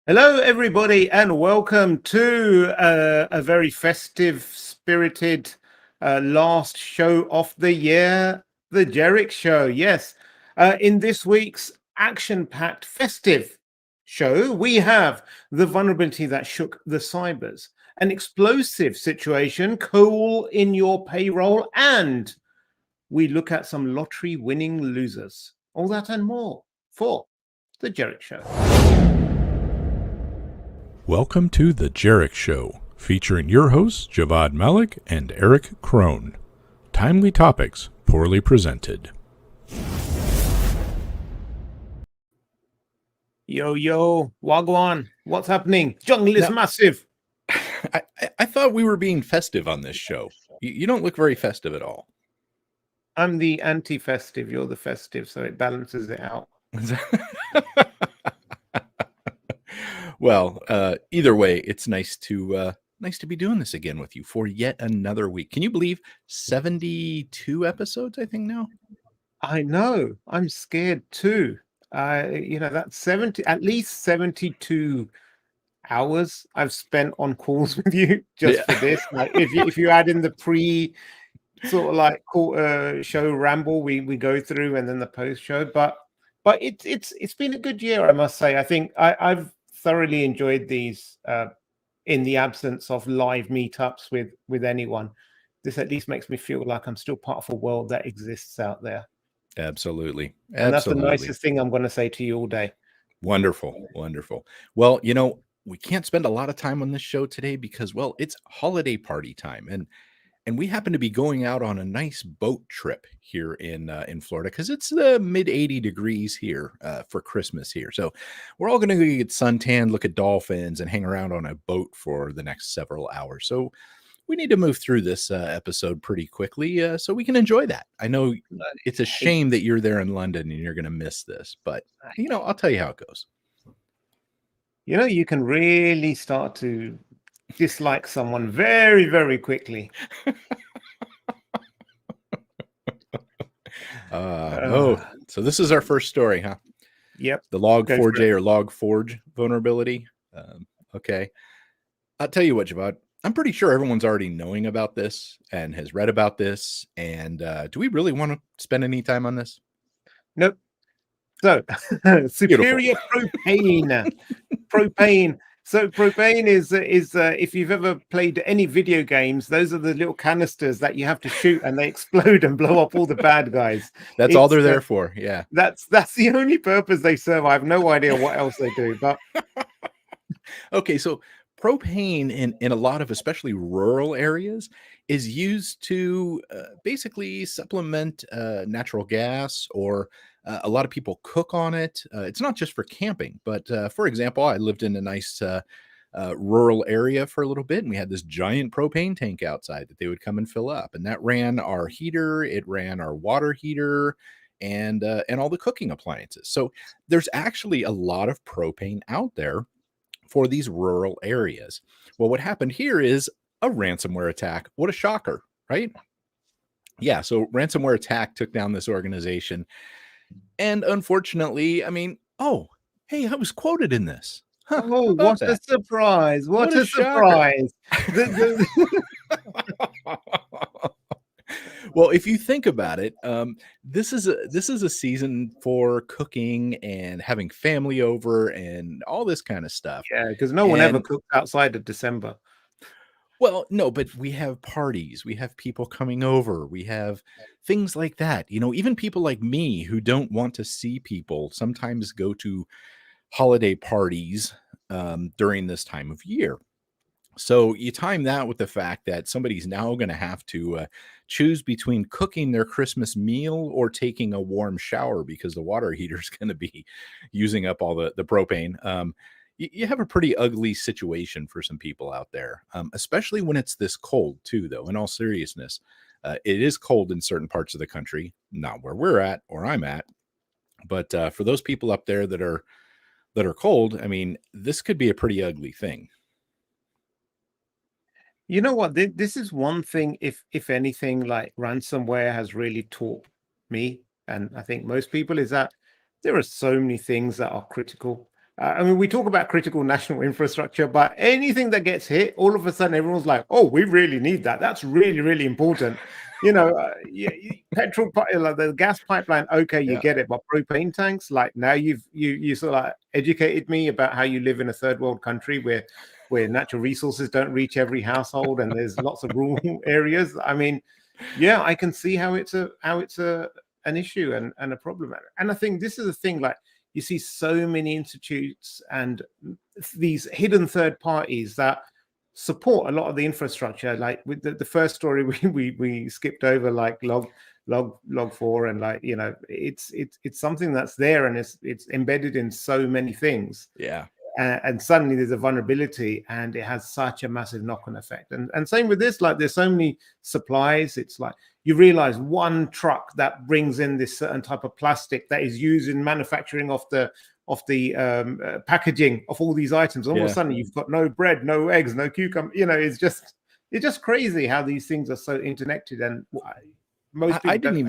Hello, everybody, and welcome to a very festive, spirited last show of the year, the Jerich Show. Yes, in this week's action-packed festive show, we have the vulnerability that shook the cybers, an explosive situation, coal in your payroll, and we look at some lottery-winning losers. All that and more for the Jerich Show. Welcome to The Jerich Show, featuring your hosts, Javvad Malik and Erich Krohn. Timely topics, poorly presented. Yo, Wagwan, what's happening? Jungle is massive. I thought we were being festive on this show. You don't look very festive at all. I'm the anti-festive, you're the festive, so it balances it out. Well, either way, it's nice to be doing this again with you for yet another week. Can you believe 72 episodes, I think now? I know. I'm scared too. That's at least 72 hours I've spent on calls with you just for this. Like if you add in the sort of like show ramble we go through and then the post show, but it's been a good year, I must say. I think I've thoroughly enjoyed these in the absence of live meetups with anyone. This at least makes me feel like I'm still part of a world that exists out there. Absolutely. And that's the nicest thing I'm going to say to you all day. Wonderful. Well, we can't spend a lot of time on this show today because, well, it's holiday party time, and we happen to be going out on a nice boat trip here in Florida because it's the mid 80 degrees here for Christmas here. So we're all going to get suntan, look at dolphins, and hang around on a boat for the next several hours. So we need to move through this episode pretty quickly so we can enjoy that. I know it's a shame that you're there in London and you're going to miss this, but, I'll tell you how it goes. You can really start to dislike someone very, very quickly. So this is our first story, huh? Yep. The Log4j or Log4j vulnerability. Okay. I'll tell you what, Javvad, I'm pretty sure everyone's already knowing about this and has read about this. And do we really want to spend any time on this? Nope. So, superior propane. So propane is if you've ever played any video games, those are the little canisters that you have to shoot and they explode and blow up all the bad guys. That's all they're there for. Yeah. That's the only purpose they serve. I have no idea what else they do, but okay, so propane in a lot of especially rural areas is used to basically supplement natural gas, or a lot of people cook on it. It's not just for camping, but for example, I lived in a nice rural area for a little bit, and we had this giant propane tank outside that they would come and fill up, and that ran our heater, it ran our water heater, and all the cooking appliances. So there's actually a lot of propane out there for these rural areas. Well, what happened here is a ransomware attack. What a shocker, right? Yeah, so ransomware attack took down this organization. And unfortunately, I mean, hey, I was quoted in this. Huh, what a surprise. What a surprise. Well, if you think about it, this is a season for cooking and having family over and all this kind of stuff. Yeah, because no one ever cooked outside of December. Well, no, but we have parties, we have people coming over, we have things like that. Even people like me who don't want to see people sometimes go to holiday parties during this time of year. So you time that with the fact that somebody's now going to have to choose between cooking their Christmas meal or taking a warm shower because the water heater is going to be using up all the propane. You have a pretty ugly situation for some people out there, especially when it's this cold too, though. In all seriousness, it is cold in certain parts of the country, not where we're at or I'm at. But for those people up there that are cold, I mean, this could be a pretty ugly thing. You know what? This is one thing, if anything, like ransomware has really taught me, and I think most people, is that there are so many things that are critical. I mean, we talk about critical national infrastructure, but anything that gets hit, all of a sudden everyone's like, "Oh, we really need that. That's really, really important." Petrol, like the gas pipeline, okay, you get it, but propane tanks, like now you sort of like educated me about how you live in a third world country where natural resources don't reach every household and there's lots of rural areas. I mean, yeah, I can see how it's an issue and a problem. And I think this is the thing, like you see so many institutes and these hidden third parties that support a lot of the infrastructure. Like with the first story we skipped over, like log4, and like, it's something that's there and it's embedded in so many things. Yeah. And suddenly there's a vulnerability and it has such a massive knock-on effect. And same with this, like there's so many supplies. It's like you realize one truck that brings in this certain type of plastic that is used in manufacturing of the packaging of all these items. All of a sudden you've got no bread, no eggs, no cucumber. It's just crazy how these things are so interconnected. And most people I didn't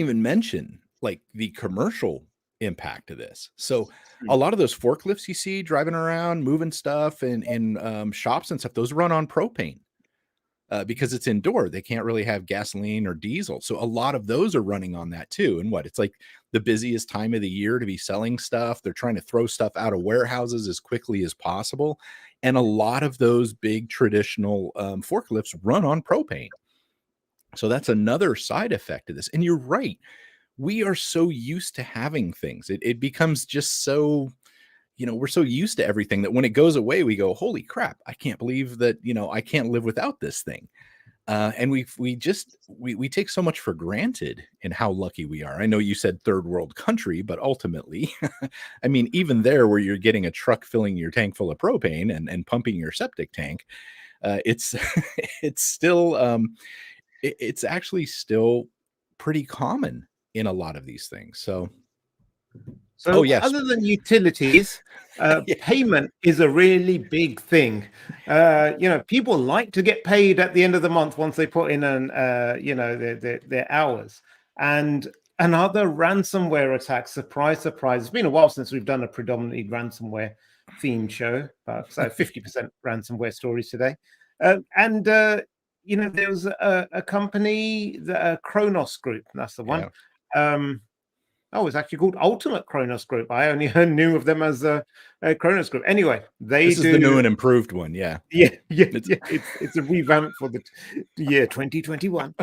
even mention like the commercial impact of this. So a lot of those forklifts you see driving around, moving stuff in shops and stuff, those run on propane because it's indoor. They can't really have gasoline or diesel. So a lot of those are running on that too. And it's like the busiest time of the year to be selling stuff. They're trying to throw stuff out of warehouses as quickly as possible. And a lot of those big traditional forklifts run on propane. So that's another side effect of this. And you're right. We are so used to having things. It becomes just so, we're so used to everything that when it goes away, we go, holy crap, I can't believe that, I can't live without this thing. And we take so much for granted in how lucky we are. I know you said third world country, but ultimately, I mean, even there where you're getting a truck filling your tank full of propane and pumping your septic tank, it's still, it's actually still pretty common in a lot of these things. So yes. Other than utilities, payment is a really big thing. People like to get paid at the end of the month once they put in their hours. And another ransomware attack, surprise, it's been a while since we've done a predominantly ransomware themed show, but so 50% ransomware stories today. There was a company, the Kronos Group, that's the one. Yeah. It's actually called Ultimate Kronos Group. I only knew of them as a Kronos Group. Anyway, this is the new and improved one. Yeah. It's a revamp for the year 2021.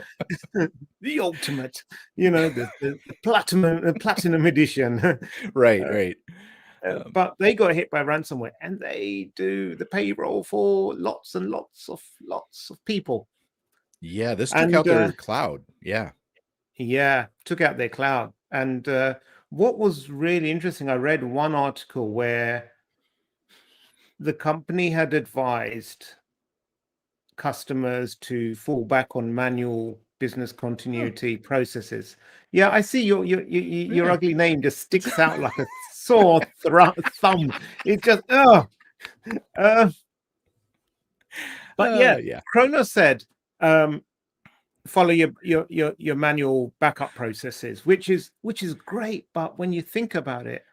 The ultimate, the platinum edition. Right. But they got hit by ransomware, and they do the payroll for lots and lots of people. Yeah, this took out their cloud. Yeah, took out their cloud. And what was really interesting, I read one article where the company had advised customers to fall back on manual business continuity processes. Yeah, I see your ugly name just sticks out like a sore thumb. It just Kronos said follow your manual backup processes, which is great. But when you think about it,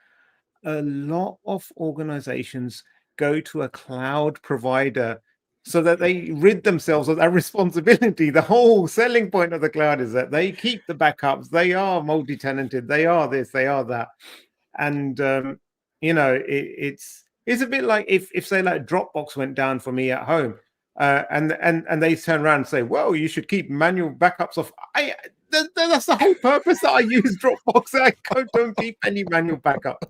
a lot of organizations go to a cloud provider so that they rid themselves of that responsibility. The whole selling point of the cloud is that they keep the backups, they are multi-tenanted, they are this, they are that. And it's a bit like if say like Dropbox went down for me at home. And they turn around and say, well, you should keep manual backups of. That's the whole purpose that I use Dropbox. I don't keep any manual backup.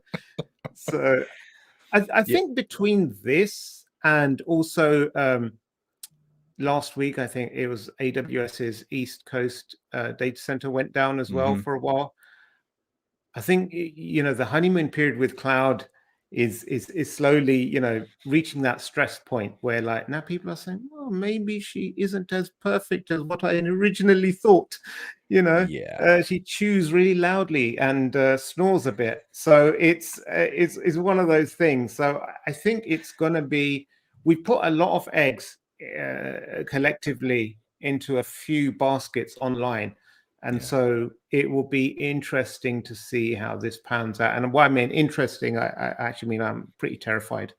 So I think between this and also last week, I think it was AWS's East Coast data center went down as well for a while. I think, the honeymoon period with cloud is slowly, reaching that stress point where like now people are saying, well, maybe she isn't as perfect as what I originally thought. She chews really loudly and snores a bit. So it's one of those things. So I think it's going to be, we put a lot of eggs collectively into a few baskets online. And so it will be interesting to see how this pans out. And what I mean interesting, I actually mean I'm pretty terrified.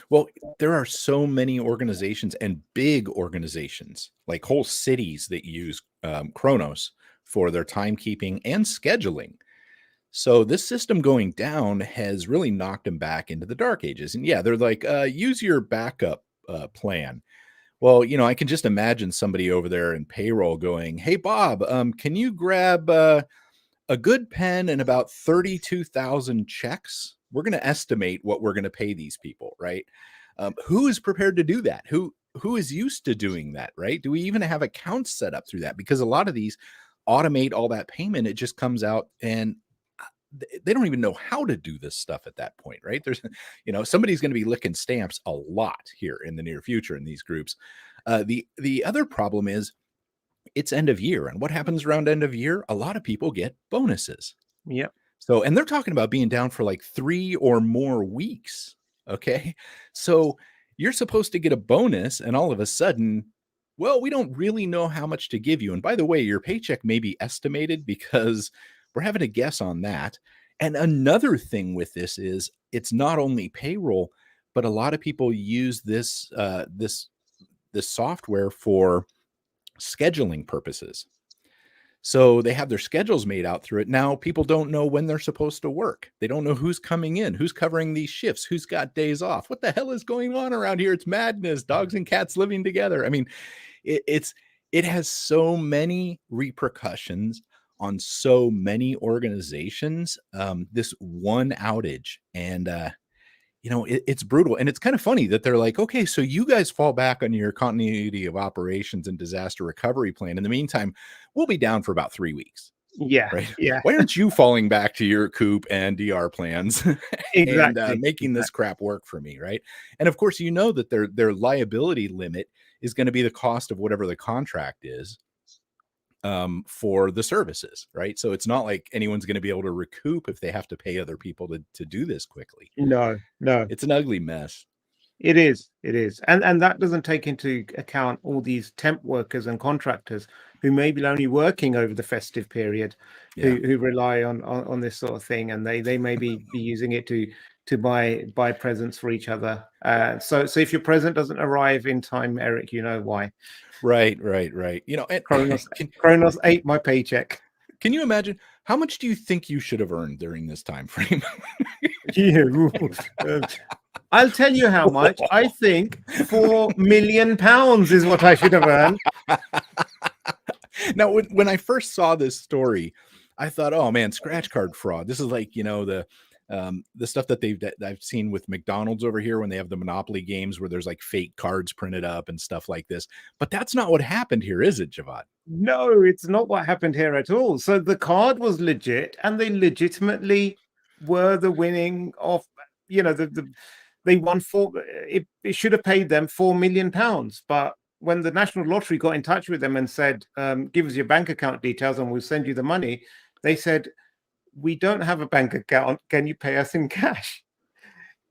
Well, there are so many organizations and big organizations, like whole cities that use Chronos for their timekeeping and scheduling. So this system going down has really knocked them back into the dark ages. And yeah, they're like, use your backup plan. Well, I can just imagine somebody over there in payroll going, "Hey, Bob, can you grab a good pen and about 32,000 checks? We're going to estimate what we're going to pay these people, right?" Who is prepared to do that? Who is used to doing that, right? Do we even have accounts set up through that? Because a lot of these automate all that payment. It just comes out and they don't even know how to do this stuff at that point, right? There's, somebody's going to be licking stamps a lot here in the near future in these groups. The other problem is it's end of year, and what happens around end of year? A lot of people get bonuses. Yep. So, and they're talking about being down for like 3 or more weeks. Okay, so you're supposed to get a bonus, and all of a sudden, well, we don't really know how much to give you. And by the way, your paycheck may be estimated because we're having a guess on that. And another thing with this is it's not only payroll, but a lot of people use this software for scheduling purposes. So they have their schedules made out through it. Now people don't know when they're supposed to work. They don't know who's coming in, who's covering these shifts, who's got days off. What the hell is going on around here? It's madness. Dogs and cats living together. I mean, it has so many repercussions on so many organizations. This one outage, and it's brutal. And it's kind of funny that they're like, okay, so you guys fall back on your continuity of operations and disaster recovery plan. In the meantime, we'll be down for about 3 weeks. Yeah. Right. Yeah. Why aren't you falling back to your COOP and DR plans Exactly. and making this crap work for me? Right. And of course, that their liability limit is going to be the cost of whatever the contract is for the services. Right. So it's not like anyone's going to be able to recoup if they have to pay other people to do this quickly. No. It's an ugly mess. It is. And that doesn't take into account all these temp workers and contractors who may be only working over the festive period, who rely on this sort of thing, and they may be using it to buy presents for each other. So if your present doesn't arrive in time, Eric, you know why. Right. And Kronos ate my paycheck. Can you imagine how much do you think you should have earned during this time frame? I'll tell you how much. I think £4 million is what I should have earned. Now, when I first saw this story, I thought, oh man, scratch card fraud. This is like, the stuff that I've seen with McDonald's over here when they have the Monopoly games where there's like fake cards printed up and stuff like this. But that's not what happened here, is it, Javvad? No, it's not what happened here at all. So the card was legit, and they legitimately were the winning of, they won it should have paid them £4 million. But when the National Lottery got in touch with them and said, give us your bank account details and we'll send you the money, they said, we don't have a bank account. Can you pay us in cash?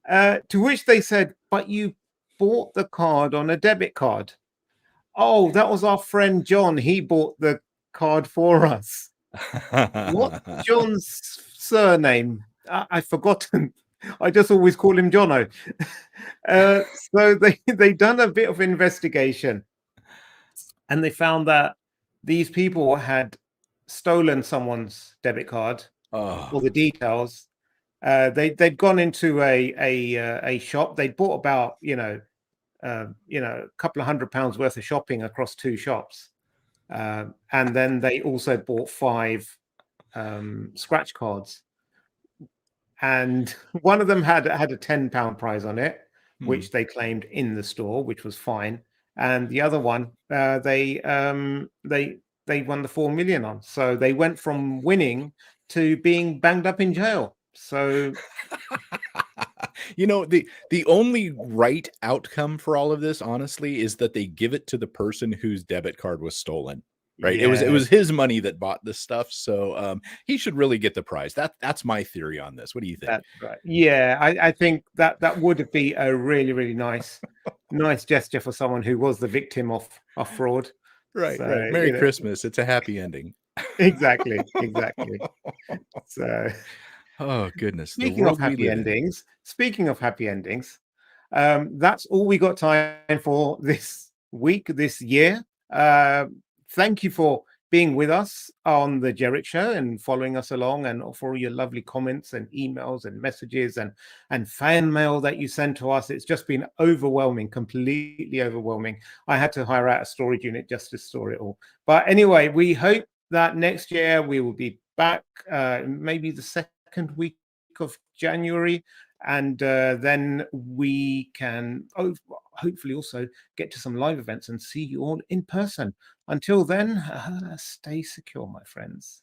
To which they said, but you bought the card on a debit card. Oh, that was our friend John. He bought the card for us. What's John's surname? I've forgotten. I just always call him Jono. So they done a bit of investigation, and they found that these people had stolen someone's debit card, all the details. They'd gone into a shop. They bought about a couple of £100 worth of shopping across 2 shops, and then they also bought 5 scratch cards. And one of them had a £10 prize on it, which they claimed in the store, which was fine. And the other one, they won the 4 million on. So they went from winning to being banged up in jail. So, the only right outcome for all of this, honestly, is that they give it to the person whose debit card was stolen. Right. Yeah. It was his money that bought this stuff. So he should really get the prize. That's my theory on this. What do you think? That's right. Yeah, I think that would be a really, really nice gesture for someone who was the victim of fraud. Right, So, right. Merry Christmas. It's a happy ending. exactly. So, Oh, goodness. The speaking of world we happy live in. endings, that's all we got time for this week, this year. Thank you for being with us on the Jerich Show and following us along, and for all your lovely comments and emails and messages and fan mail that you send to us. It's just been overwhelming, completely overwhelming. I had to hire out a storage unit just to store it all. But anyway, we hope that next year we will be back, maybe the second week of January, and then we can hopefully also get to some live events and see you all in person. Until then, stay secure, my friends.